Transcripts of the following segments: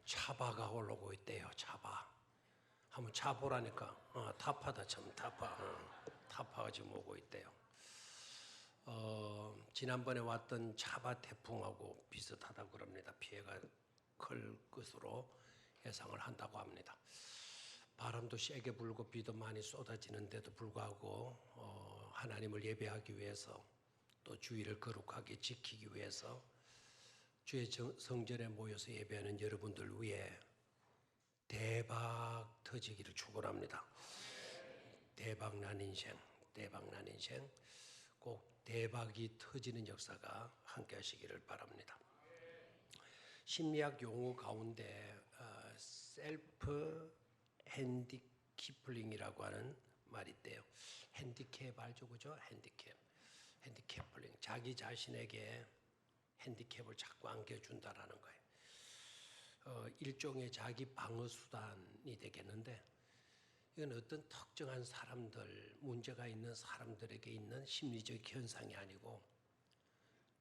차바가 올라오고 있대요. 차바. 한번 차보라니까. 타파다 참 타파. 타파가 지금 오고 있대요. 지난번에 왔던 차바 태풍하고 비슷하다고 그럽니다. 피해가 클 것으로 예상을 한다고 합니다. 바람도 세게 불고 비도 많이 쏟아지는데도 불구하고 하나님을 예배하기 위해서 또 주의를 거룩하게 지키기 위해서 주의 성전에 모여서 예배하는 여러분들 위해 대박 터지기를 축원합니다. 대박 난 인생, 대박 난 인생, 꼭 대박이 터지는 역사가 함께 하시기를 바랍니다. 심리학 용어 가운데 셀프 핸디키플링이라고 하는 말이 있대요. 핸디캡 알죠? 그죠? 핸디캐플링. 자기 자신에게 핸디캡을 자꾸 안겨준다라는 거예요. 일종의 자기 방어 수단이 되겠는데, 이건 어떤 특정한 사람들, 문제가 있는 사람들에게 있는 심리적 현상이 아니고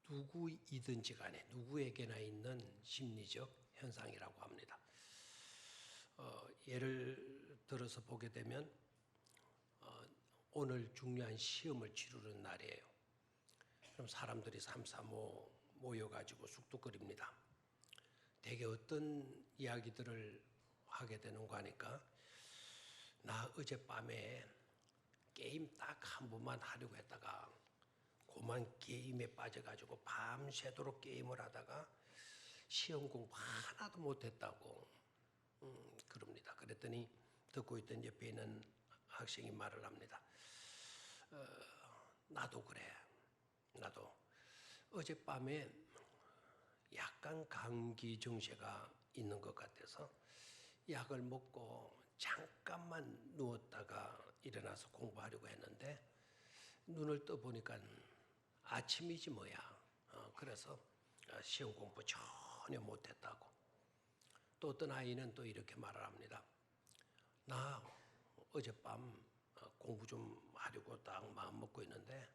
누구이든지 간에 누구에게나 있는 심리적 현상이라고 합니다. 예를 들어서 보게 되면 오늘 중요한 시험을 치르는 날이에요. 그럼 사람들이 삼삼오오 모여가지고 쑥뚝거립니다. 대개 어떤 이야기들을 하게 되는가 하니까, 나 어젯밤에 게임 딱 한 번만 하려고 했다가 그만 게임에 빠져가지고 밤새도록 게임을 하다가 시험 공부 하나도 못했다고 그럽니다. 그랬더니 듣고 있던 옆에 있는 학생이 말을 합니다. 나도 그래. 나도 어젯밤에 약간 감기 증세가 있는 것 같아서 약을 먹고 잠깐만 누웠다가 일어나서 공부하려고 했는데 눈을 떠보니까 아침이지 뭐야. 그래서 시험 공부 전혀 못했다고. 또 어떤 아이는 또 이렇게 말을 합니다. 나 어젯밤 공부 좀 하려고 딱 마음 먹고 있는데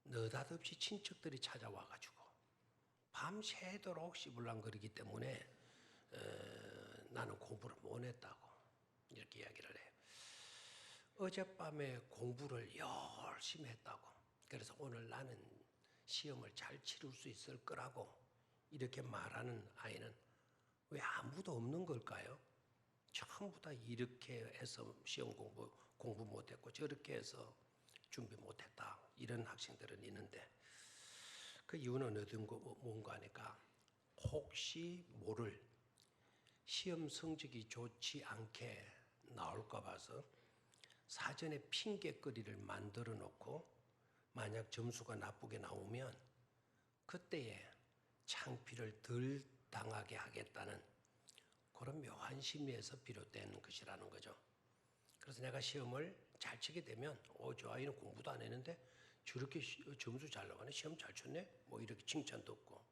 느닷없이 친척들이 찾아와가지고 밤새도록 씹을랑거리기 때문에 나는 공부를 못했다고 이렇게 이야기를 해요. 어젯밤에 공부를 열심히 했다고. 그래서 오늘 나는 시험을 잘 치를 수 있을 거라고 이렇게 말하는 아이는 왜 아무도 없는 걸까요? 전부 다 이렇게 해서 시험 공부 못했고 저렇게 해서 준비 못했다 이런 학생들은 있는데, 그 이유는 어떤 거 뭔가 하니까 혹시 모를 시험 성적이 좋지 않게 나올까 봐서 사전에 핑계거리를 만들어 놓고 만약 점수가 나쁘게 나오면 그때에 창피를 덜 당하게 하겠다는 그런 묘한 심리에서 비롯된 것이라는 거죠. 그래서 내가 시험을 잘 치게 되면 저 아이는 공부도 안 했는데 저렇게 점수 잘 나가네, 시험 잘 쳤네, 뭐 이렇게 칭찬도 없고,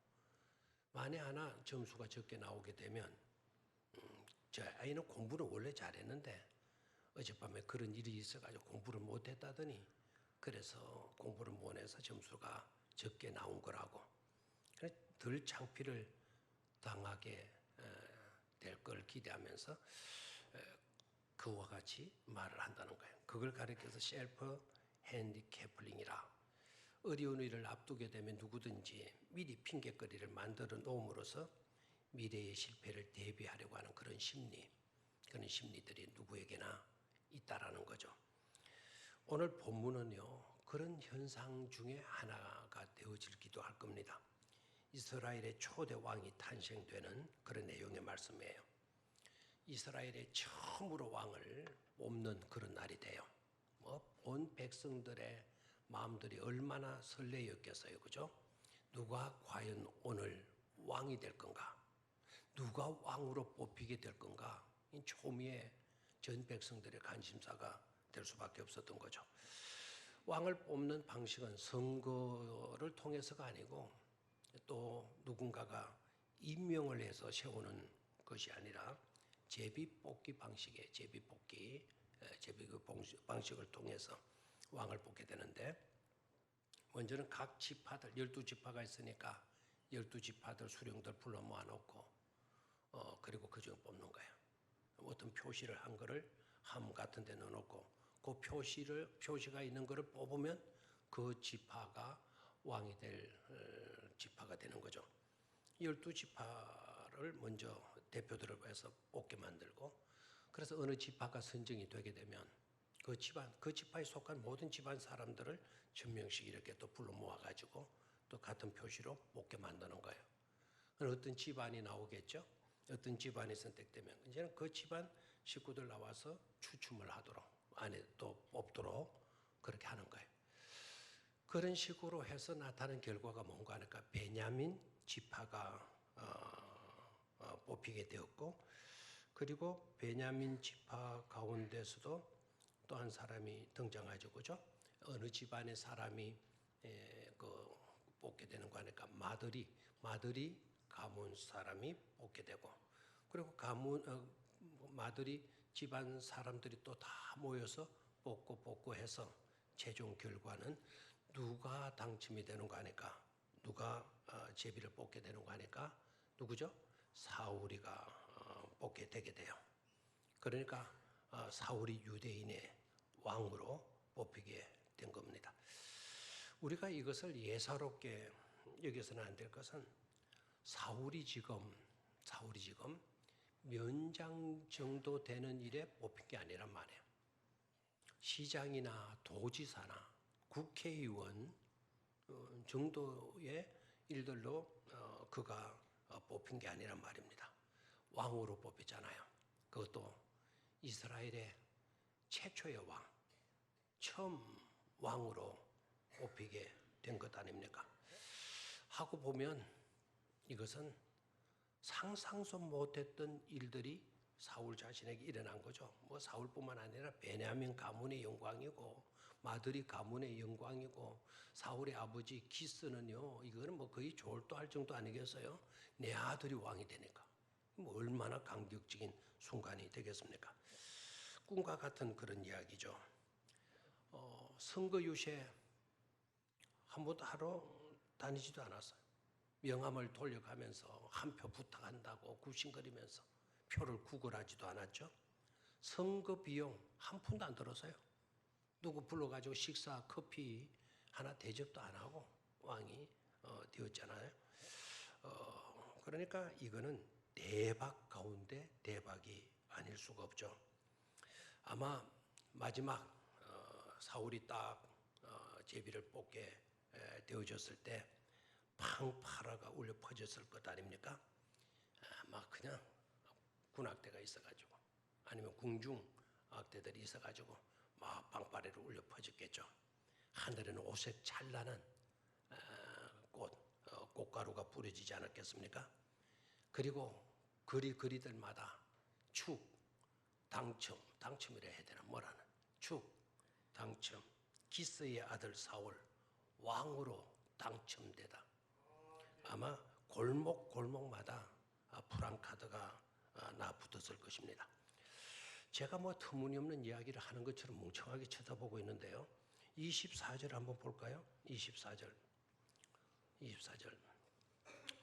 만에 하나 점수가 적게 나오게 되면 저 아이는 공부를 원래 잘했는데 어젯밤에 그런 일이 있어가지고 공부를 못했다더니 그래서 공부를 못해서 점수가 적게 나온 거라고, 덜 창피를 당하게 될 걸 기대하면서 그와 같이 말을 한다는 거예요. 그걸 가리켜서 셀프 핸디캐플링이라. 어려운 일을 앞두게 되면 누구든지 미리 핑계거리를 만들어 놓음으로써 미래의 실패를 대비하려고 하는 그런 심리, 그런 심리들이 누구에게나 있다라는 거죠. 오늘 본문은요, 그런 현상 중에 하나가 되어질기도 할 겁니다. 이스라엘의 초대 왕이 탄생되는 그런 내용의 말씀이에요. 이스라엘의 처음으로 왕을 뽑는 그런 날이 돼요. 온 백성들의 마음들이 얼마나 설레였겠어요, 그죠? 누가 과연 오늘 왕이 될 건가? 누가 왕으로 뽑히게 될 건가? 이 초미의 전 백성들의 관심사가 될 수밖에 없었던 거죠. 왕을 뽑는 방식은 선거를 통해서가 아니고 또 누군가가 임명을 해서 세우는 것이 아니라 제비뽑기 방식의 제비 방식을 통해서 왕을 뽑게 되는데, 먼저는 각 지파들 12지파가 있으니까 12지파들 수령들 불러 모아놓고 그리고 그 중에 뽑는 거예요. 어떤 표시를 한 거를 함 같은 데 넣어놓고 그 표시가 있는 거를 뽑으면 그 지파가 왕이 될 지파가 되는 거죠. 12지파를 먼저 대표들을 해서 뽑게 만들고, 그래서 어느 지파가 선정이 되게 되면 그 지파에 속한 모든 집안 사람들을 1000명씩 이렇게 또 불러 모아가지고 또 같은 표시로 뽑게 만드는 거예요. 어떤 집안이 나오겠죠. 어떤 집안이 선택되면 이제는 그 집안 식구들 나와서 추첨을 하도록 안에 또 뽑도록 그렇게 하는 거예요. 그런 식으로 해서 나타난 결과가 뭔가 하니까 베냐민 지파가 뽑히게 되었고, 그리고 베냐민 지파 가운데서도 또 한 사람이 등장하죠, 그죠? 어느 집안의 사람이 뽑게 되는 거 하니까 마들이 가문 사람이 뽑게 되고, 그리고 마들이 집안 사람들이 또 다 모여서 뽑고 해서 최종 결과는 누가 당첨이 되는 거 하니까, 누가 제비를 뽑게 되는 거 하니까 누구죠? 사울이가 뽑게 되게 돼요. 그러니까 사울이 유대인의 왕으로 뽑히게 된 겁니다. 우리가 이것을 예사롭게 여겨서는 안 될 것은 사울이 지금 면장 정도 되는 일에 뽑힌 게 아니란 말이에요. 시장이나 도지사나 국회의원 정도의 일들로 그가 뽑힌 게 아니란 말입니다. 왕으로 뽑혔잖아요. 그것도 이스라엘의 최초의 왕, 처음 왕으로 뽑히게 된 것 아닙니까? 하고 보면 이것은 상상도 못했던 일들이 사울 자신에게 일어난 거죠. 뭐 사울뿐만 아니라 베냐민 가문의 영광이고 마들이 가문의 영광이고 사울의 아버지 기스는요, 이거는 뭐 거의 졸도할 정도 아니겠어요? 내 아들이 왕이 되니까. 뭐 얼마나 감격적인 순간이 되겠습니까? 꿈과 같은 그런 이야기죠. 선거 유세 한 번도 하러 다니지도 않았어요. 명함을 돌려가면서 한 표 부탁한다고 굽신거리면서 표를 구걸하지도 않았죠. 선거 비용 한 푼도 안 들었어요. 누구 불러가지고 식사, 커피 하나 대접도 안 하고 왕이 되었잖아요. 그러니까 이거는 대박 가운데 대박이 아닐 수가 없죠. 아마 마지막 사울이 딱 제비를 뽑게 되어졌을 때 팡파라가 울려 퍼졌을 것 아닙니까? 막 그냥 군악대가 있어가지고 아니면 궁중악대들이 있어가지고 막 빵빠레로 울려 퍼졌겠죠. 하늘에는 오색 찬란한 꽃가루가 뿌려지지 않았겠습니까? 그리고 거리들마다 축, 당첨이라 해야 되나 뭐라는 축, 당첨, 기스의 아들 사울 왕으로 당첨되다. 아마 골목마다 프랑카드가 나붙었을 것입니다. 제가 뭐 터무니없는 이야기를 하는 것처럼 멍청하게 쳐다보고 있는데요. 24절 한번 볼까요? 24절.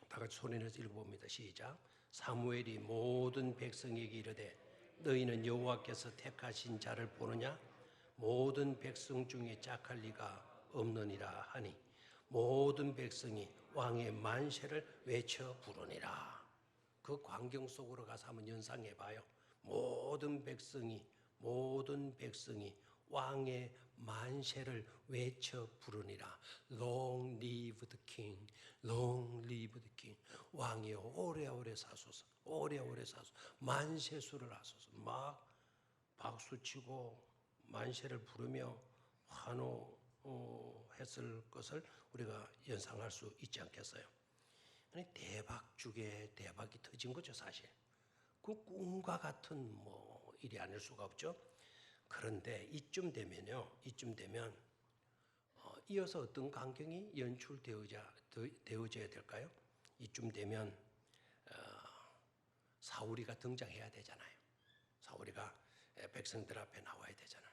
다 같이 소리내서 읽어봅니다. 시작. 사무엘이 모든 백성에게 이르되 너희는 여호와께서 택하신 자를 보느냐? 모든 백성 중에 짝할 리가 없느니라 하니 모든 백성이 왕의 만세를 외쳐 부르니라. 그 광경 속으로 가서 한번 연상해 봐요. 모든 백성이 왕의 만세를 외쳐 부르니라. Long live the king, long live the king. 왕이 오래오래 사소서, 오래오래 사소서. 만세수를 하소서. 막 박수치고 만세를 부르며 환호했을 것을 우리가 연상할 수 있지 않겠어요? 대박 중에 대박이 터진 거죠, 사실. 그 꿈과 같은 뭐 일이 아닐 수가 없죠. 그런데 이쯤 되면 이어서 어떤 광경이 연출되어져야 될까요? 이쯤 되면 사울이가 등장해야 되잖아요. 사울이가 백성들 앞에 나와야 되잖아요.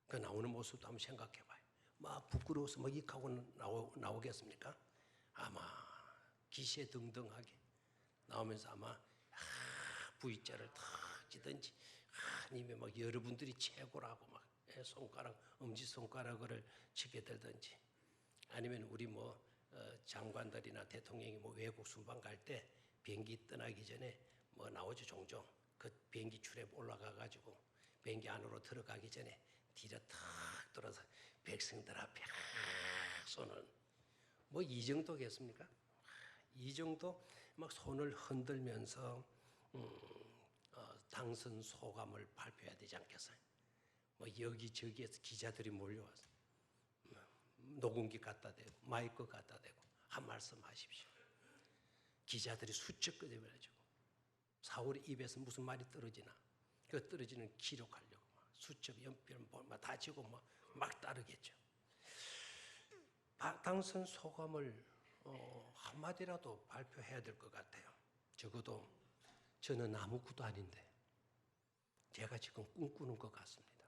그 나오는 모습도 한번 생각해봐요. 막 부끄러워서 막 익하고 나오겠습니까? 아마 기세등등하게 나오면서 아마 V자를 탁 찌든지 아니면 막 여러분들이 최고라고 막 손가락 엄지손가락을 치게 되든지 아니면 우리 뭐 장관들이나 대통령이 뭐 외국 순방 갈 때 비행기 떠나기 전에 뭐 나오죠 종종 그 비행기 출입 올라가 가지고 비행기 안으로 들어가기 전에 뒤로 탁 돌아서 백성들 앞에 손을 뭐 이 정도겠습니까? 이 정도 막 손을 흔들면서 당선 소감을 발표해야 되지 않겠어요? 뭐 여기저기에서 기자들이 몰려와서 녹음기 갖다 대고 마이크 갖다 대고 한 말씀 하십시오. 기자들이 수척 끄집어가지고 사울의 입에서 무슨 말이 떨어지나 그 떨어지는 기록하려고 수첩 연필 다 지고 막 따르겠죠. 당선 소감을 한마디라도 발표해야 될 것 같아요. 적어도 저는 아무것도 아닌데 제가 지금 꿈꾸는 것 같습니다.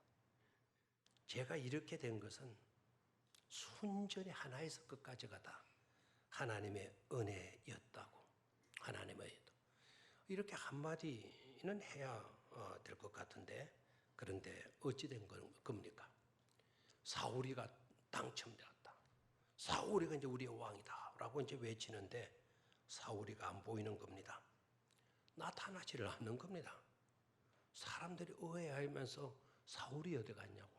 제가 이렇게 된 것은 순전히 하나에서 끝까지 가다 하나님의 은혜였다고. 하나님의 은혜도 이렇게 한마디는 해야 될 것 같은데 그런데 어찌 된 겁니까? 사울이가 당첨되었다. 사울이가 이제 우리의 왕이다 라고 이제 외치는데 사울이가 안 보이는 겁니다. 나타나지를 않는 겁니다. 사람들이 의아해하면서 사울이 어디 갔냐고.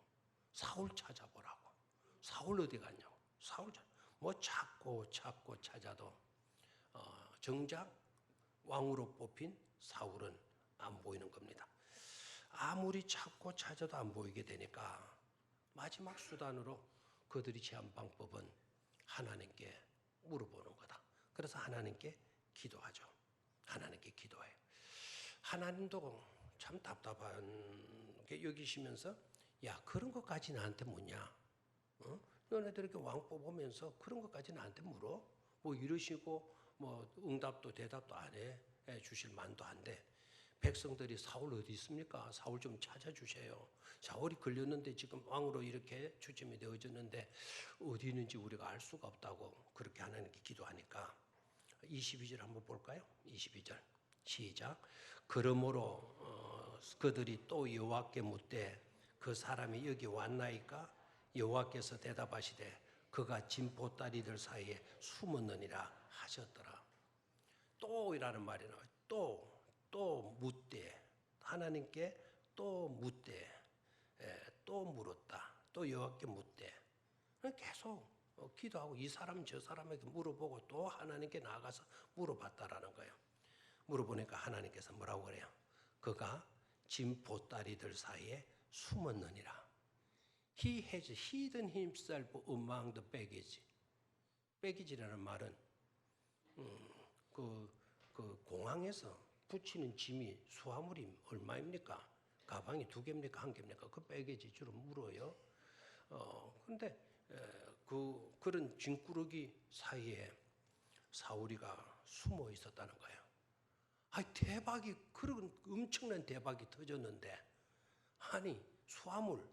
사울 찾아보라고. 사울 어디 갔냐고. 사울 뭐 찾고 찾아도 정작 왕으로 뽑힌 사울은 안 보이는 겁니다. 아무리 찾고 찾아도 안 보이게 되니까 마지막 수단으로 그들이 취한 방법은 하나님께 물어보는 거다. 그래서 하나님께 기도하죠. 하나님께 기도해요. 하나님도 참 답답한 게 여기시면서 야 그런 것까지 나한테 묻냐? 너네들 이렇게 왕 뽑으면서 그런 것까지 나한테 물어? 뭐 이러시고 뭐 응답도 대답도 안 해 주실 만도 한데 백성들이 사울 어디 있습니까? 사울 좀 찾아주세요. 사울이 걸렸는데 지금 왕으로 이렇게 추첨이 되어졌는데 어디 있는지 우리가 알 수가 없다고 그렇게 하나님께 기도하니까 22절 한번 볼까요? 22절 시작. 그러므로 그들이 또 여호와께 묻되 그 사람이 여기 왔나이까? 여호와께서 대답하시되 그가 진보다리들 사이에 숨었느니라 하셨더라. 또이라는 말이 나와요. 또 묻되 하나님께 또 묻되 또 물었다. 또 여호와께 묻되 계속 기도하고 이 사람 저 사람에게 물어보고 또 하나님께 나아가서 물어봤다라는 거예요. 물어보니까 하나님께서 뭐라고 그래요? 그가 진 보따리들 사이에 숨었느니라. He has hidden himself among the baggage. baggage라는 말은 그 공항에서 붙이는 짐이 수화물이 얼마입니까? 가방이 2개입니까? 1개입니까? 그 빼개지 주로 물어요. 그런데 그런 짐꾸러기 사이에 사울이가 숨어 있었다는 거예요. 대박이 그런 엄청난 대박이 터졌는데 아니 수화물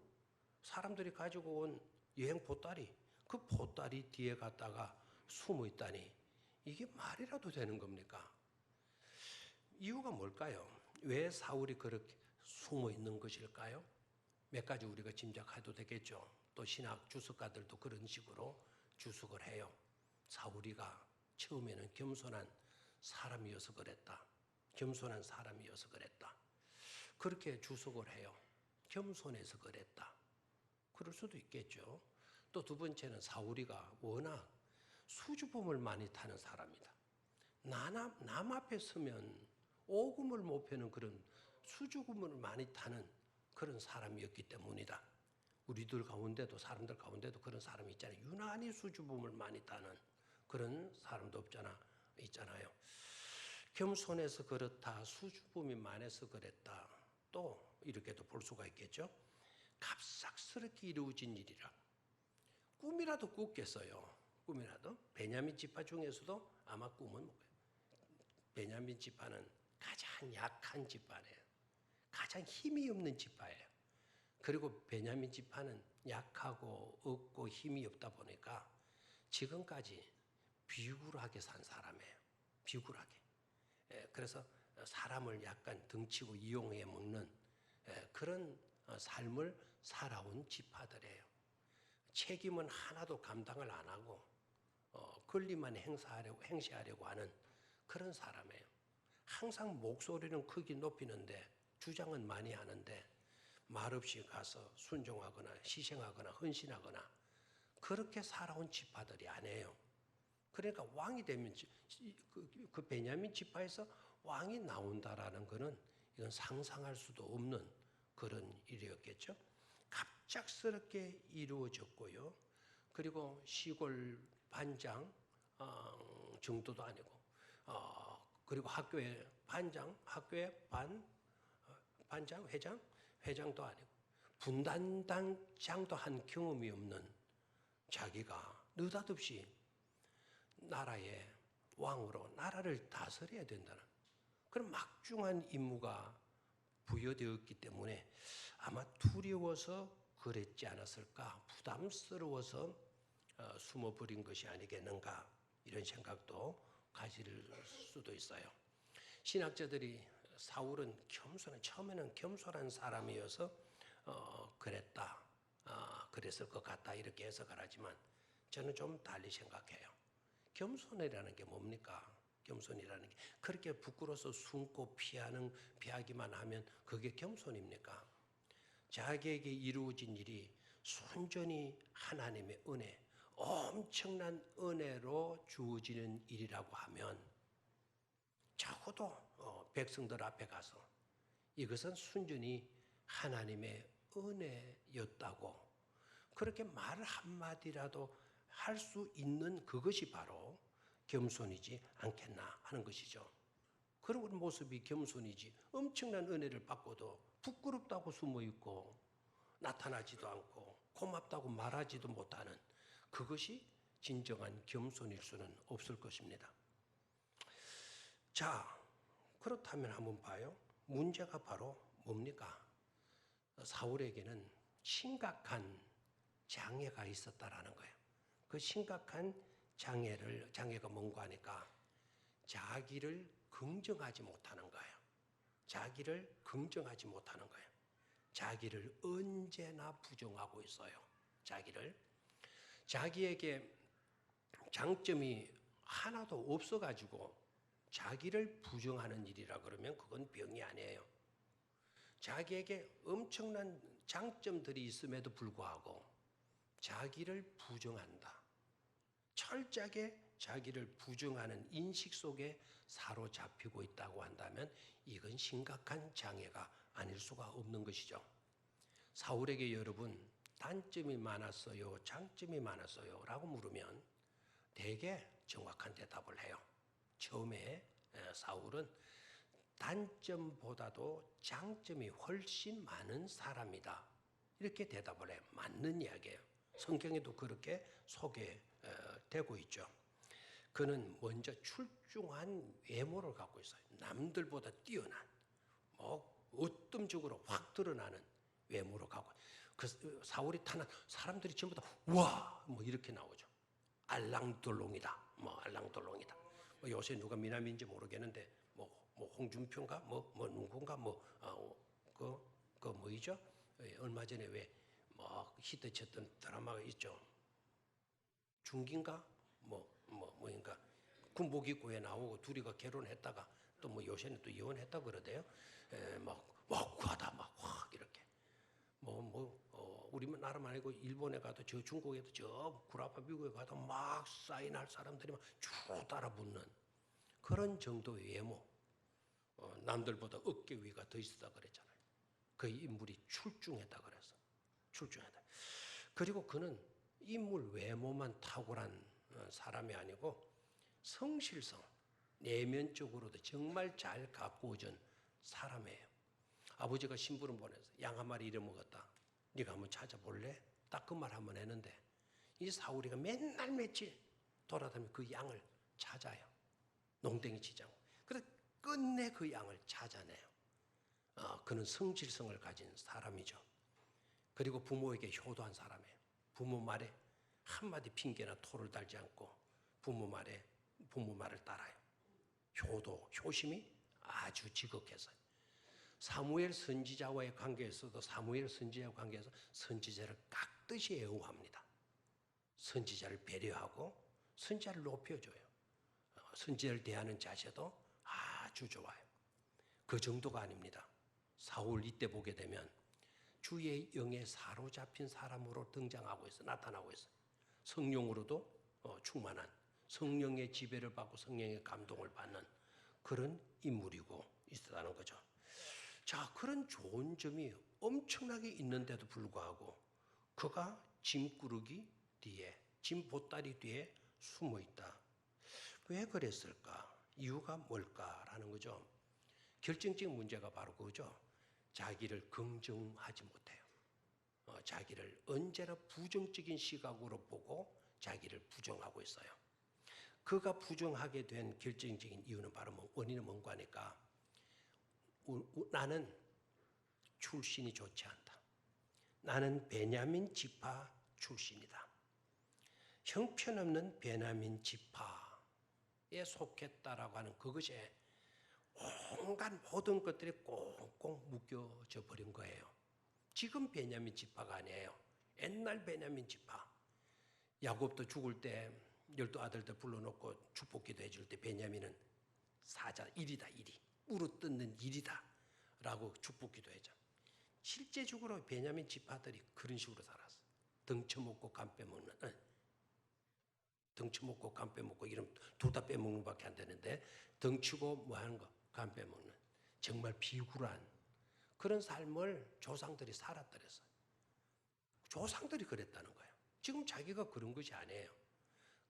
사람들이 가지고 온 여행 보따리 그 보따리 뒤에 갔다가 숨어 있다니 이게 말이라도 되는 겁니까? 이유가 뭘까요? 왜 사울이 그렇게 숨어 있는 것일까요? 몇 가지 우리가 짐작해도 되겠죠. 또 신학 주석가들도 그런 식으로 주석을 해요. 사울이가 처음에는 겸손한 사람이어서 그랬다. 겸손한 사람이어서 그랬다. 그렇게 주석을 해요. 겸손해서 그랬다. 그럴 수도 있겠죠. 또 두 번째는 사울이가 워낙 수줍음을 많이 타는 사람이다. 남 앞에 서면 오금을 못 펴는 그런 수줍음을 많이 타는 그런 사람이었기 때문이다. 우리들 가운데도 사람들 가운데도 그런 사람이 있잖아요. 유난히 수줍음을 많이 타는 그런 사람도 있잖아요. 겸손해서 그렇다. 수줍음이 많아서 그랬다. 또 이렇게도 볼 수가 있겠죠. 갑작스럽게 이루어진 일이라. 꿈이라도 꿨겠어요. 꿈이라도. 베냐민 지파 중에서도 아마 꿈은 베냐민 지파는 가장 약한 지파예요. 가장 힘이 없는 지파예요. 그리고 베냐민 지파는 약하고 없고 힘이 없다 보니까 지금까지 비굴하게 산 사람이에요. 비굴하게. 그래서 사람을 약간 등치고 이용해 먹는 그런 삶을 살아온 지파들이에요. 책임은 하나도 감당을 안 하고 권리만 행시하려고 하는 그런 사람이에요. 항상 목소리는 크게 높이는데 주장은 많이 하는데 말없이 가서 순종하거나 희생하거나 헌신하거나 그렇게 살아온 지파들이 아니에요. 그러니까 왕이 되면 그 베냐민 지파에서 왕이 나온다라는 것은 이건 상상할 수도 없는 그런 일이었겠죠. 갑작스럽게 이루어졌고요. 그리고 시골 반장 정도도 아니고 그리고 학교의 반장, 학교의 반장, 회장도 아니고 분단단장도 한 경험이 없는 자기가 느닷없이 나라의 왕으로 나라를 다스려야 된다는 그런 막중한 임무가 부여되었기 때문에 아마 두려워서 그랬지 않았을까, 부담스러워서 숨어버린 것이 아니겠는가 이런 생각도 가질 수도 있어요. 신학자들이 사울은 처음에는 겸손한 사람이어서 그랬다, 그랬을 것 같다 이렇게 해석을 하지만 저는 좀 달리 생각해요. 겸손이라는 게 뭡니까? 겸손이라는 게 그렇게 부끄러워서 숨고 피하기만 하면 그게 겸손입니까? 자기에게 이루어진 일이 순전히 하나님의 은혜, 엄청난 은혜로 주어지는 일이라고 하면 적어도 백성들 앞에 가서 이것은 순전히 하나님의 은혜였다고 그렇게 말 한마디라도 할 수 있는 그것이 바로 겸손이지 않겠나 하는 것이죠. 그런 모습이 겸손이지 엄청난 은혜를 받고도 부끄럽다고 숨어있고 나타나지도 않고 고맙다고 말하지도 못하는 그것이 진정한 겸손일 수는 없을 것입니다. 자, 그렇다면 한번 봐요. 문제가 바로 뭡니까? 사울에게는 심각한 장애가 있었다라는 거예요. 그 심각한 장애가 뭔가 하니까 자기를 긍정하지 못하는 거예요. 자기를 긍정하지 못하는 거예요. 자기를 언제나 부정하고 있어요. 자기에게 장점이 하나도 없어가지고 자기를 부정하는 일이라 그러면 그건 병이 아니에요. 자기에게 엄청난 장점들이 있음에도 불구하고 자기를 부정한다. 철저하게 자기를 부정하는 인식 속에 사로잡히고 있다고 한다면 이건 심각한 장애가 아닐 수가 없는 것이죠. 사울에게 여러분 단점이 많았어요? 장점이 많았어요? 라고 물으면 되게 정확한 대답을 해요. 처음에 사울은 단점보다도 장점이 훨씬 많은 사람이다. 이렇게 대답을 해요. 맞는 이야기예요. 성경에도 그렇게 소개되고 있죠. 그는 먼저 출중한 외모를 갖고 있어요. 남들보다 뛰어난, 어뜸적으로 확 드러나는 외모를 갖고 그 사울이 타난 사람들이 전부 다 와! 이렇게 나오죠. 알랑돌롱이다. 알랑돌롱이다. 요새 누가 미남인지 모르겠는데 홍준표인가 누군가 뭐이죠? 얼마 전에 왜 히트쳤던 드라마가 있죠. 중기인가 뭐인가 군복입고에 나오고 둘이가 결혼했다가 또 요새는 또 이혼했다 그러대요. 구하다 확 이렇게 우리나라만 아니고 일본에 가도 저 중국에도 저 구라파 미국에 가도 막 사인할 사람들이 막 쭉 따라붙는 그런 정도의 외모. 남들보다 어깨 위가 더 있었다 그랬잖아요. 그 인물이 출중했다 그래서 출중했다. 그리고 그는 인물 외모만 탁월한 사람이 아니고 성실성, 내면적으로도 정말 잘 가꾸어진 사람이에요. 아버지가 심부름 보내서 양 한 마리 잃어먹었다. 네가 한번 찾아볼래? 딱 그 말 한번 했는데 이 사울이가 맨날 며칠 돌아다니며 그 양을 찾아요. 농땡이 치자고. 그래서 끝내 그 양을 찾아내요. 그는 성실성을 가진 사람이죠. 그리고 부모에게 효도한 사람이에요. 부모 말에 한마디 핑계나 토를 달지 않고 부모 말을 따라요. 효심이 아주 지극했어요. 사무엘 선지자와의 관계에서도 사무엘 선지자와의 관계에서 선지자를 깍듯이 애호합니다. 선지자를 배려하고 선지자를 높여줘요. 선지자를 대하는 자세도 아주 좋아요. 그 정도가 아닙니다. 사울 이때 보게 되면 주의 영에 사로잡힌 사람으로 등장하고 있어, 나타나고 있어요. 성령으로도 충만한, 성령의 지배를 받고 성령의 감동을 받는 그런 인물이고 있었다는 거죠. 자, 그런 좋은 점이 엄청나게 있는데도 불구하고 그가 짐꾸러기 뒤에, 짐 보따리 뒤에 숨어 있다. 왜 그랬을까? 이유가 뭘까라는 거죠. 결정적인 문제가 바로 그거죠. 자기를 긍정하지 못해요. 자기를 언제나 부정적인 시각으로 보고 자기를 부정하고 있어요. 그가 부정하게 된 결정적인 이유는 바로 원인은 뭔가 하니까 나는 출신이 좋지 않다. 나는 베냐민 지파 출신이다. 형편없는 베냐민 지파에 속했다라고 하는 그것이 온갖 모든 것들이 꽁꽁 묶여져 버린 거예요. 지금 베냐민 지파가 아니에요. 옛날 베냐민 지파. 야곱도 죽을 때 12아들들 불러놓고 축복기도 해줄 때 베냐민은 사자 1이다 1이. 물어뜯는 1이다 라고 축복기도 해줘. 실제적으로 베냐민 지파들이 그런 식으로 살았어. 덩쳐먹고 간 빼먹는, 덩쳐먹고 간 빼먹고 이런 둘 다 빼먹는 밖에 안 되는데 덩치고 뭐 하는 거, 간 빼먹는 정말 비굴한 그런 삶을 조상들이 살았더랬어요. 조상들이 그랬다는 거예요. 지금 자기가 그런 것이 아니에요.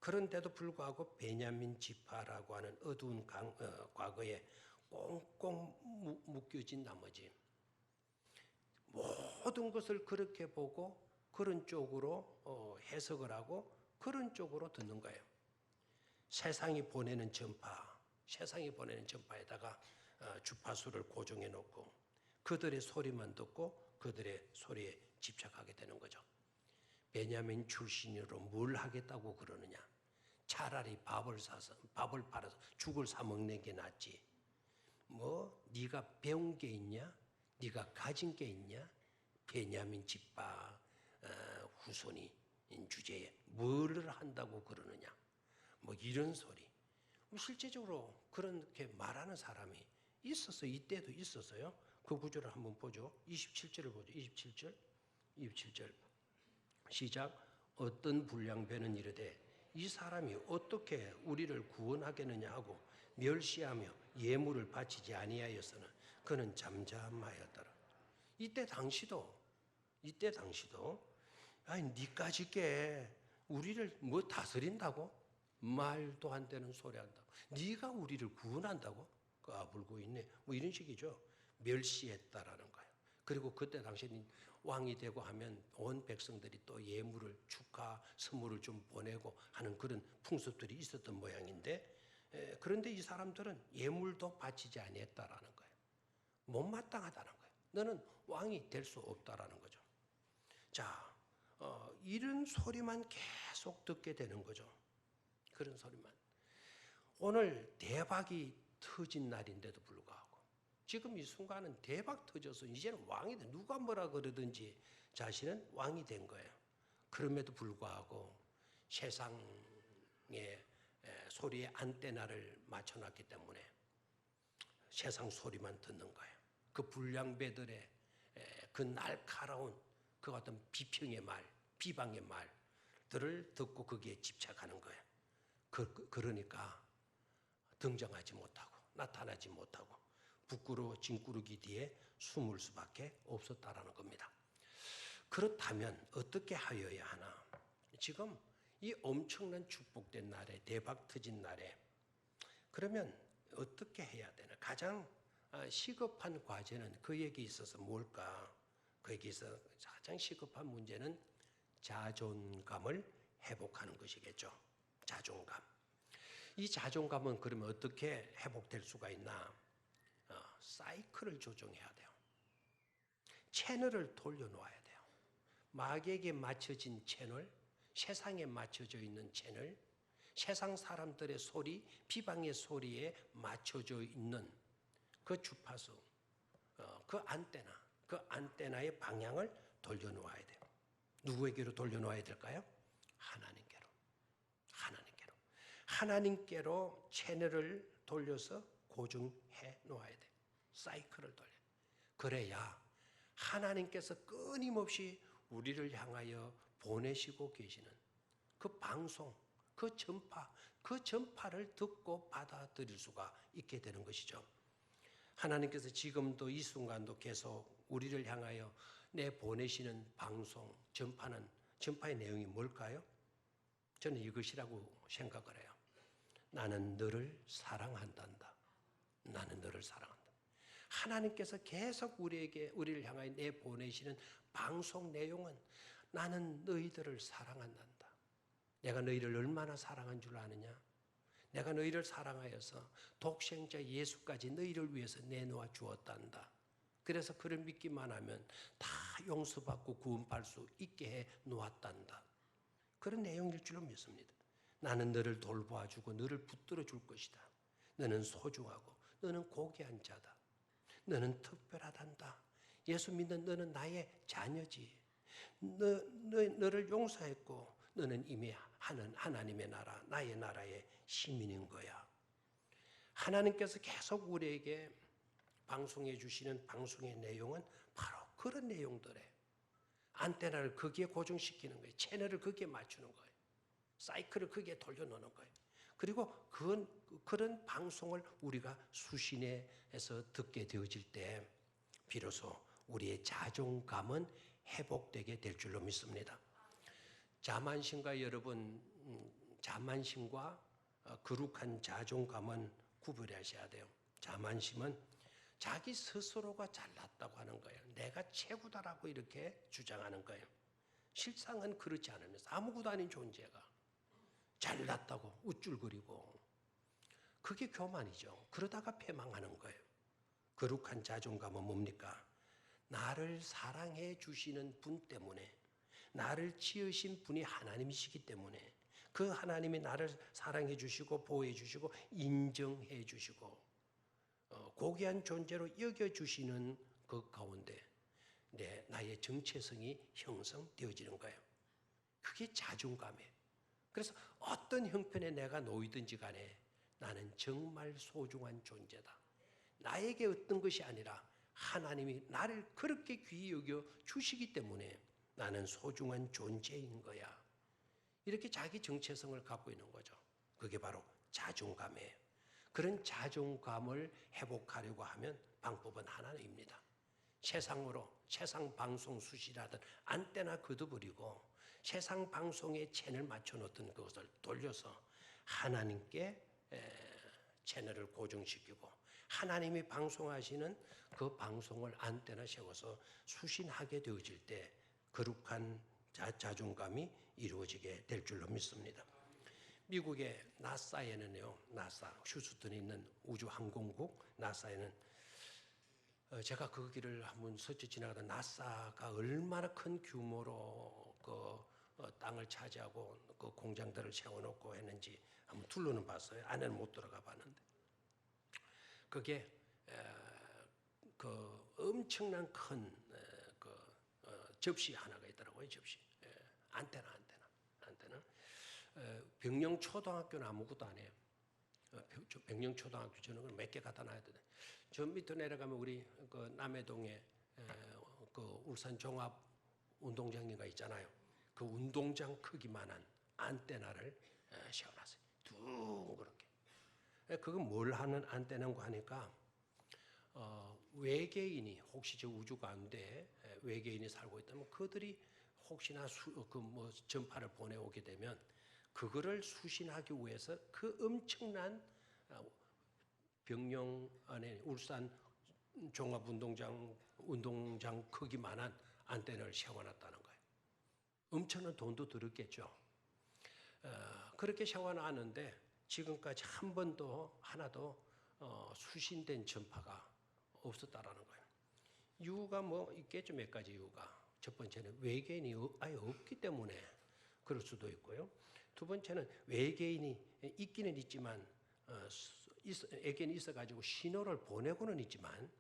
그런데도 불구하고 베냐민 지파라고 하는 어두운 과거에 꽁꽁 묶여진 나머지 모든 것을 그렇게 보고 그런 쪽으로 해석을 하고 그런 쪽으로 듣는 거예요. 세상이 보내는 전파에다가 주파수를 고정해 놓고 그들의 소리만 듣고 그들의 소리에 집착하게 되는 거죠. 베냐민 출신으로 뭘 하겠다고 그러느냐. 차라리 밥을 팔아서 죽을 사 먹는 게 낫지. 뭐 네가 배운 게 있냐? 네가 가진 게 있냐? 베냐민 지파 후손이 주제에 뭘 한다고 그러느냐? 뭐 이런 소리. 실제적으로 그렇게 말하는 사람이 있었어요. 이때도 있었어요. 그 구절을 한번 보죠. 27절을 보죠. 27절 시작. 어떤 불량배는 이르되 이 사람이 어떻게 우리를 구원하겠느냐 하고 멸시하며 예물을 바치지 아니하였으나 그는 잠잠하였더라. 이때 당시도 아니 니까짓 게 우리를 뭐 다스린다고? 말도 안 되는 소리 한다고. 네가 우리를 구원한다고? 까불고 있네. 뭐 이런 식이죠. 멸시했다라는 거예요. 그리고 그때 당시에는 왕이 되고 하면 온 백성들이 또 예물을 축하 선물을 좀 보내고 하는 그런 풍습들이 있었던 모양인데 그런데 이 사람들은 예물도 바치지 아니했다라는 거예요. 못마땅하다는 거예요. 너는 왕이 될 수 없다라는 거죠. 자, 이런 소리만 계속 듣게 되는 거죠. 그런 소리만. 오늘 대박이 터진 날인데도 불구하고 지금 이 순간은 대박 터져서 이제는 왕이 돼. 누가 뭐라 그러든지 자신은 왕이 된 거예요. 그럼에도 불구하고 세상의 소리에 안테나를 맞춰놨기 때문에 세상 소리만 듣는 거예요. 그 불량배들의 그 날카로운 그 어떤 비평의 말, 비방의 말들을 듣고 거기에 집착하는 거예요. 그러니까 등장하지 못하고 나타나지 못하고 부끄러워 짐꾸러기 뒤에 숨을 수밖에 없었다라는 겁니다. 그렇다면 어떻게 하여야 하나? 지금 이 엄청난 축복된 날에 대박 터진 날에 그러면 어떻게 해야 되나? 가장 시급한 과제는 그에게 있어서 뭘까? 그에게 있어서 가장 시급한 문제는 자존감을 회복하는 것이겠죠. 자존감. 이 자존감은 그러면 어떻게 회복될 수가 있나? 사이클을 조정해야 돼요. 채널을 돌려놓아야 돼요. 마귀에게 맞춰진 채널, 세상에 맞춰져 있는 채널, 세상 사람들의 소리, 비방의 소리에 맞춰져 있는 그 주파수, 그 안테나의 방향을 돌려놓아야 돼요. 누구에게로 돌려놓아야 될까요? 하나님께로. 하나님께로 채널을 돌려서 고정해 놓아야 돼요. 사이클을 돌려. 그래야 하나님께서 끊임없이 우리를 향하여 보내시고 계시는 그 방송, 그 전파를 듣고 받아들일 수가 있게 되는 것이죠. 하나님께서 지금도 이 순간도 계속 우리를 향하여 내보내시는 방송, 전파의 내용이 뭘까요? 저는 이것이라고 생각을 해요. 나는 너를 사랑한단다. 나는 너를 사랑한다. 하나님께서 계속 우리를 향하여 내보내시는 방송 내용은 나는 너희들을 사랑한단다. 내가 너희를 얼마나 사랑한 줄 아느냐? 내가 너희를 사랑하여서 독생자 예수까지 너희를 위해서 내놓아 주었단다. 그래서 그를 믿기만 하면 다 용서받고 구원받을 수 있게 해 놓았단다. 그런 내용일 줄로 믿습니다. 나는 너를 돌보아주고 너를 붙들어 줄 것이다. 너는 소중하고 너는 고귀한 자다. 너는 특별하단다. 예수 믿는 너는 나의 자녀지. 너를 용서했고 너는 이미 하나님의 나라, 나의 나라의 시민인 거야. 하나님께서 계속 우리에게 방송해 주시는 방송의 내용은 바로 그런 내용들에 안테나를 거기에 고정시키는 거예요. 채널을 거기에 맞추는 거예요. 사이클을 거기에 돌려놓는 거예요. 그리고 그런 방송을 우리가 수신해서 듣게 되어질 때 비로소 우리의 자존감은 회복되게 될 줄로 믿습니다. 자만심과 자만심과 거룩한 자존감은 구별하셔야 돼요. 자만심은 자기 스스로가 잘났다고 하는 거예요. 내가 최고다라고 이렇게 주장하는 거예요. 실상은 그렇지 않으면서 아무것도 아닌 존재가 잘났다고 우쭐거리고 그게 교만이죠. 그러다가 패망하는 거예요. 거룩한 자존감은 뭡니까? 나를 사랑해 주시는 분 때문에 나를 지으신 분이 하나님이시기 때문에 그 하나님이 나를 사랑해 주시고 보호해 주시고 인정해 주시고 고귀한 존재로 여겨주시는 그 가운데 나의 정체성이 형성되어지는 거예요. 그게 자존감이에요. 그래서 어떤 형편에 내가 놓이든지 간에 나는 정말 소중한 존재다. 나에게 어떤 것이 아니라 하나님이 나를 그렇게 귀히 여겨 주시기 때문에 나는 소중한 존재인 거야. 이렇게 자기 정체성을 갖고 있는 거죠. 그게 바로 자존감이에요. 그런 자존감을 회복하려고 하면 방법은 하나입니다. 세상 방송 수시라든 안테나 걷어버리고 세상 방송에 채널 맞춰놓던 그것을 돌려서 하나님께 채널을 고정시키고 하나님이 방송하시는 그 방송을 안테나 세워서 수신하게 되어질 때 거룩한 자존감이 이루어지게 될 줄로 믿습니다. 미국의 나사에는요, 휴스턴에 있는 우주항공국 나사에는 제가 그 길을 한번 스쳐 지나가다 나사가 얼마나 큰 규모로 땅을 차지하고 그 공장들을 세워놓고 했는지 한번 둘러는 봤어요. 안에는 못 들어가 봤는데 그게 그 엄청난 큰 접시 하나가 있더라고요. 접시 안테나. 병영초등학교는 아무것도 안 해요. 병영초등학교 저는 몇 개 갖다 놔야 돼. 저 밑으로 내려가면 우리 그 남해동에 그 울산 종합 운동장인가 있잖아요. 그 운동장 크기만한 안테나를 세워놨어요. 둥그렇게. 그건 뭘 하는 안테나인가 하니까 외계인이 혹시 저 우주 가운데 외계인이 살고 있다면 그들이 혹시나 전파를 보내오게 되면 그거를 수신하기 위해서 그 엄청난 병영 안에 울산 종합운동장 크기만한 안테나를 세워놨다는 거예요. 엄청난 돈도 들었겠죠. 그렇게 세워놨는데 지금까지 한 번도 하나도 수신된 전파가 없었다라는 거예요. 이유가 뭐 있겠죠. 몇 가지 이유가. 첫 번째는 외계인이 아예 없기 때문에 그럴 수도 있고요. 두 번째는 외계인이 있기는 있지만 에겐이 있어가지고 신호를 보내고는 있지만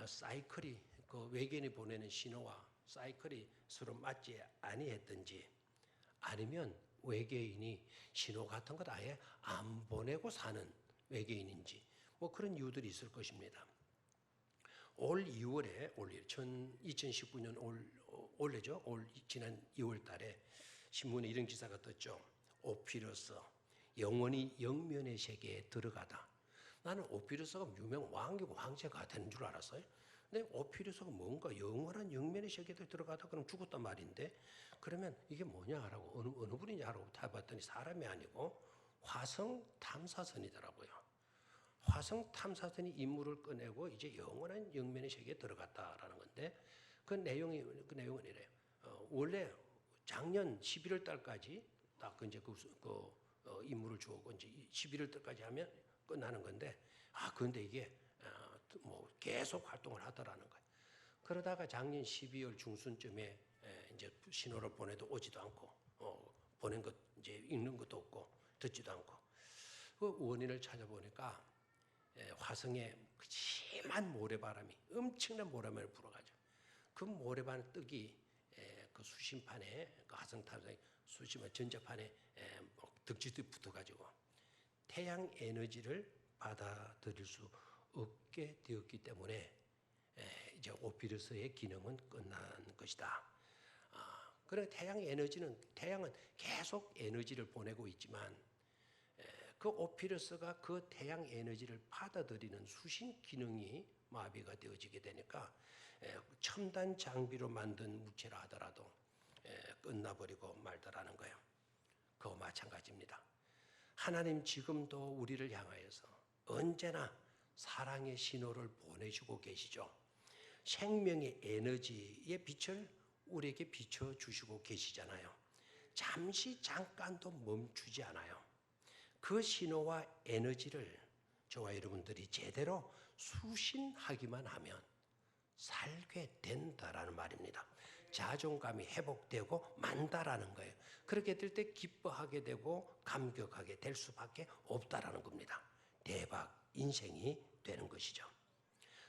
사이클이 그 외계인이 보내는 신호와 사이클이 서로 맞지 아니했든지 아니면 외계인이 신호 같은 것 아예 안 보내고 사는 외계인인지 뭐 그런 이유들이 있을 것입니다. 올 2월에 2019년 올해죠. 지난 2월 달에 신문에 이런 기사가 떴죠. 오피러스 영원히 영면의 세계에 들어가다. 나는 오피러스가 유명 왕이고 황제가 되는 줄 알았어요. 근데 오피러스가 뭔가 영원한 영면의 세계에 들어가다 그럼 죽었단 말인데 그러면 이게 뭐냐라고 어느 분이냐라고 타봤더니 사람이 아니고 화성 탐사선이더라고요. 화성 탐사선이 임무를 꺼내고 이제 영원한 영면의 세계에 들어갔다라는 건데 그 내용은 이래요. 원래 작년 11월 달까지 딱 이제 임무를 주고 이제 11월 달까지 하면 끝나는 건데 그런데 이게 뭐 계속 활동을 하더라는 거예요. 그러다가 작년 12월 중순쯤에 이제 신호를 보내도 오지도 않고 보낸 것 이제 읽는 것도 없고 듣지도 않고 그 원인을 찾아보니까 화성에 심한 모래바람이 엄청난 모래바람이 불어가지고 그 모래바람 뜨기 그 수심판에 그 화성 탐사의 수심한 전자판에 덕지도 붙어가지고 태양 에너지를 받아들일 수 없게 되었기 때문에 이제 오피러스의 기능은 끝난 것이다. 그래 태양은 계속 에너지를 보내고 있지만 그 오피러스가 그 태양 에너지를 받아들이는 수신 기능이 마비가 되어지게 되니까 첨단 장비로 만든 무체라 하더라도 끝나버리고 말더라는 거예요. 그거 마찬가지입니다. 하나님 지금도 우리를 향하여서 언제나 사랑의 신호를 보내주고 계시죠. 생명의 에너지의 빛을 우리에게 비춰주시고 계시잖아요. 잠깐도 멈추지 않아요. 그 신호와 에너지를 저와 여러분들이 제대로 수신하기만 하면 살게 된다라는 말입니다. 자존감이 회복되고 만다라는 거예요. 그렇게 될 때 기뻐하게 되고 감격하게 될 수밖에 없다라는 겁니다. 대박 인생이 되는 것이죠.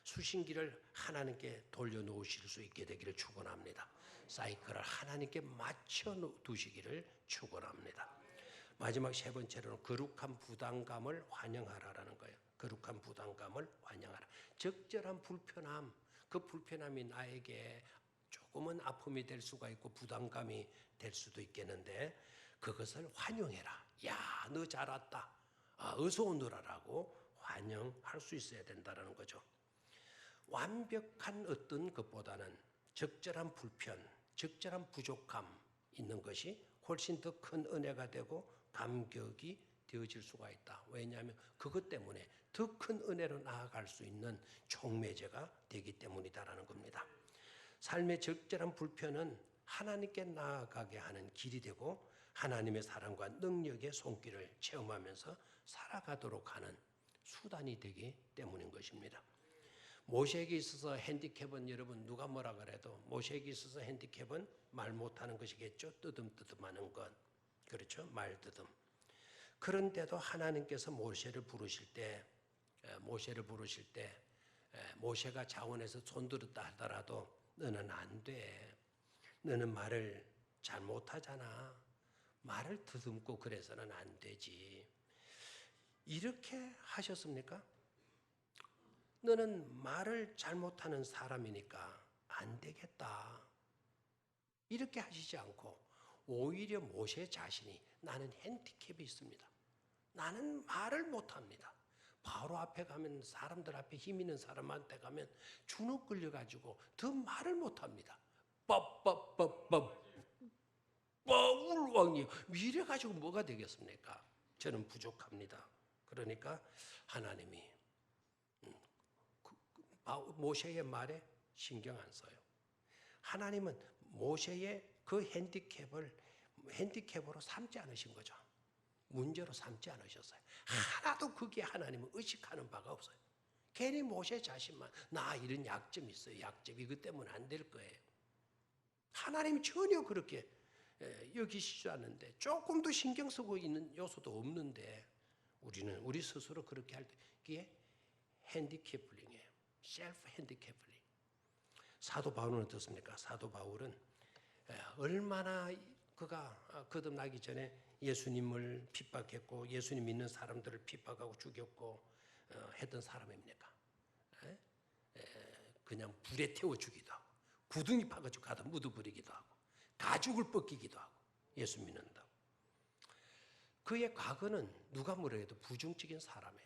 수신기를 하나님께 돌려놓으실 수 있게 되기를 축원합니다. 사이클을 하나님께 맞춰 두시기를 축원합니다. 마지막 세 번째로는 거룩한 부담감을 환영하라라는 거예요. 거룩한 부담감을 환영하라. 적절한 불편함, 그 불편함이 나에게 조금은 아픔이 될 수가 있고 부담감이 될 수도 있겠는데 그것을 환영해라. 야, 너 잘 왔다. 어서 오너라라고 환영할 수 있어야 된다는 거죠. 완벽한 어떤 것보다는 적절한 불편, 적절한 부족함 있는 것이 훨씬 더 큰 은혜가 되고 감격이 되어질 수가 있다. 왜냐하면 그것 때문에 더 큰 은혜로 나아갈 수 있는 촉매제가 되기 때문이다라는 겁니다. 삶의 적절한 불편은 하나님께 나아가게 하는 길이 되고 하나님의 사랑과 능력의 손길을 체험하면서 살아가도록 하는 수단이 되기 때문인 것입니다. 모세에게 있어서 핸디캡은 여러분 누가 뭐라 그래도 모세에게 있어서 핸디캡은 말 못하는 것이겠죠. 뜨듬뜨듬하는 것. 그렇죠. 말뜨듬. 그런데도 하나님께서 모세를 부르실 때 모세가 자원해서 손들었다 하더라도 너는 안 돼. 너는 말을 잘 못하잖아. 말을 더듬고 그래서는 안 되지. 이렇게 하셨습니까? 너는 말을 잘못하는 사람이니까 안 되겠다. 이렇게 하시지 않고 오히려 모세 자신이 나는 핸디캡이 있습니다. 나는 말을 못합니다. 바로 앞에 가면 사람들 앞에 힘 있는 사람한테 가면 주눅 끌려가지고 더 말을 못합니다. 울왕이요. 이래가지고 뭐가 되겠습니까? 저는 부족합니다. 그러니까 하나님이 모세의 말에 신경 안 써요. 하나님은 모세의 그 핸디캡으로 삼지 않으신 거죠. 문제로 삼지 않으셨어요. 하나도 그게 하나님은 의식하는 바가 없어요. 괜히 모세 자신만 나 이런 약점이 있어요. 약점 이것 때문에 안 될 거예요. 하나님이 전혀 그렇게 여기시지 않는데 조금도 신경 쓰고 있는 요소도 없는데 우리 스스로 그렇게 할 때 그게 핸디캐플링이에요. 셀프 핸디캐플링. 사도 바울은 어떻습니까? 사도 바울은 얼마나 그가 거듭나기 전에 예수님을 핍박했고 예수님 믿는 사람들을 핍박하고 죽였고 했던 사람입니까? 그냥 불에 태워 주기도 하고 구덩이 파가지고 가다 묻어버리기도 하고 가죽을 벗기기도 하고 예수 믿는다고. 그의 과거는 누가 뭐라 해도 부정적인 사람이에요.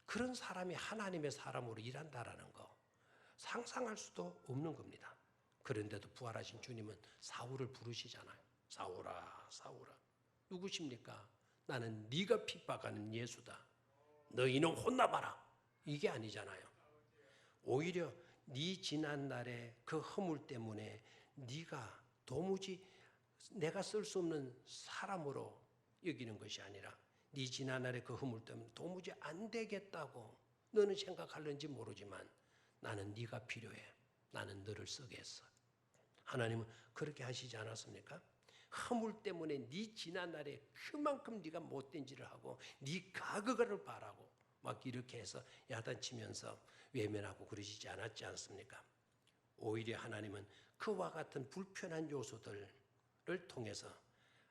그런 사람이 하나님의 사람으로 일한다라는 거 상상할 수도 없는 겁니다. 그런데도 부활하신 주님은 사울을 부르시잖아요. 사울아, 사울아. 누구십니까? 나는 네가 핍박하는 예수다. 너 이놈 혼나봐라. 이게 아니잖아요. 오히려 네 지난날의 그 허물 때문에 네가 도무지 내가 쓸 수 없는 사람으로 여기는 것이 아니라 네 지난날의 그 허물 때문에 도무지 안 되겠다고 너는 생각할는지 모르지만 나는 네가 필요해. 나는 너를 쓰겠어. 하나님은 그렇게 하시지 않았습니까? 허물 때문에 네 지난날에 그만큼 네가 못된 일을 하고 네 과거를 바라고 막 이렇게 해서 야단치면서 외면하고 그러시지 않았지 않습니까? 오히려 하나님은 그와 같은 불편한 요소들을 통해서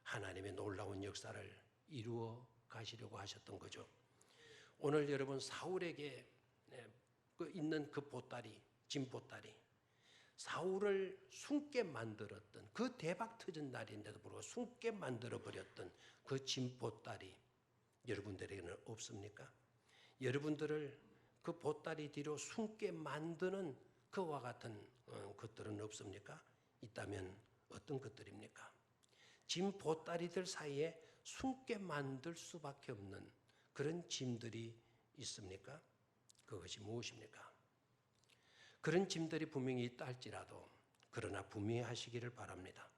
하나님의 놀라운 역사를 이루어 가시려고 하셨던 거죠. 오늘 여러분 사울에게 있는 그 보따리, 진 보따리, 사울을 숨게 만들었던 그 대박 터진 날인데도 불구하고 숨게 만들어버렸던 그 진 보따리 여러분들에게는 없습니까? 여러분들을 그 보따리 뒤로 숨게 만드는 그와 같은 것들은 없습니까? 있다면 어떤 것들입니까? 짐 보따리들 사이에 숨게 만들 수밖에 없는 그런 짐들이 있습니까? 그것이 무엇입니까? 그런 짐들이 분명히 있다 할지라도 그러나 분명히 하시기를 바랍니다.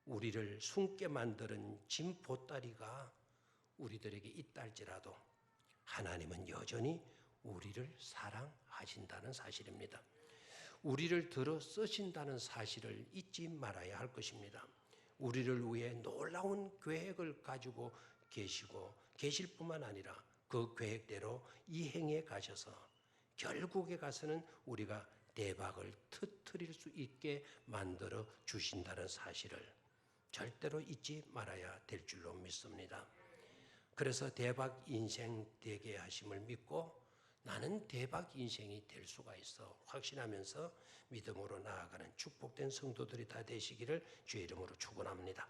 우리를 숨게 만드는 짐 보따리가 우리들에게 있다 할지라도 하나님은 여전히 우리를 사랑하신다는 사실입니다. 우리를 들어 쓰신다는 사실을 잊지 말아야 할 것입니다. 우리를 위해 놀라운 계획을 가지고 계실 뿐만 아니라 그 계획대로 이행해 가셔서 결국에 가서는 우리가 대박을 터뜨릴 수 있게 만들어 주신다는 사실을 절대로 잊지 말아야 될 줄로 믿습니다. 그래서 대박 인생 되게 하심을 믿고 나는 대박 인생이 될 수가 있어 확신하면서 믿음으로 나아가는 축복된 성도들이 다 되시기를 주의 이름으로 축원합니다.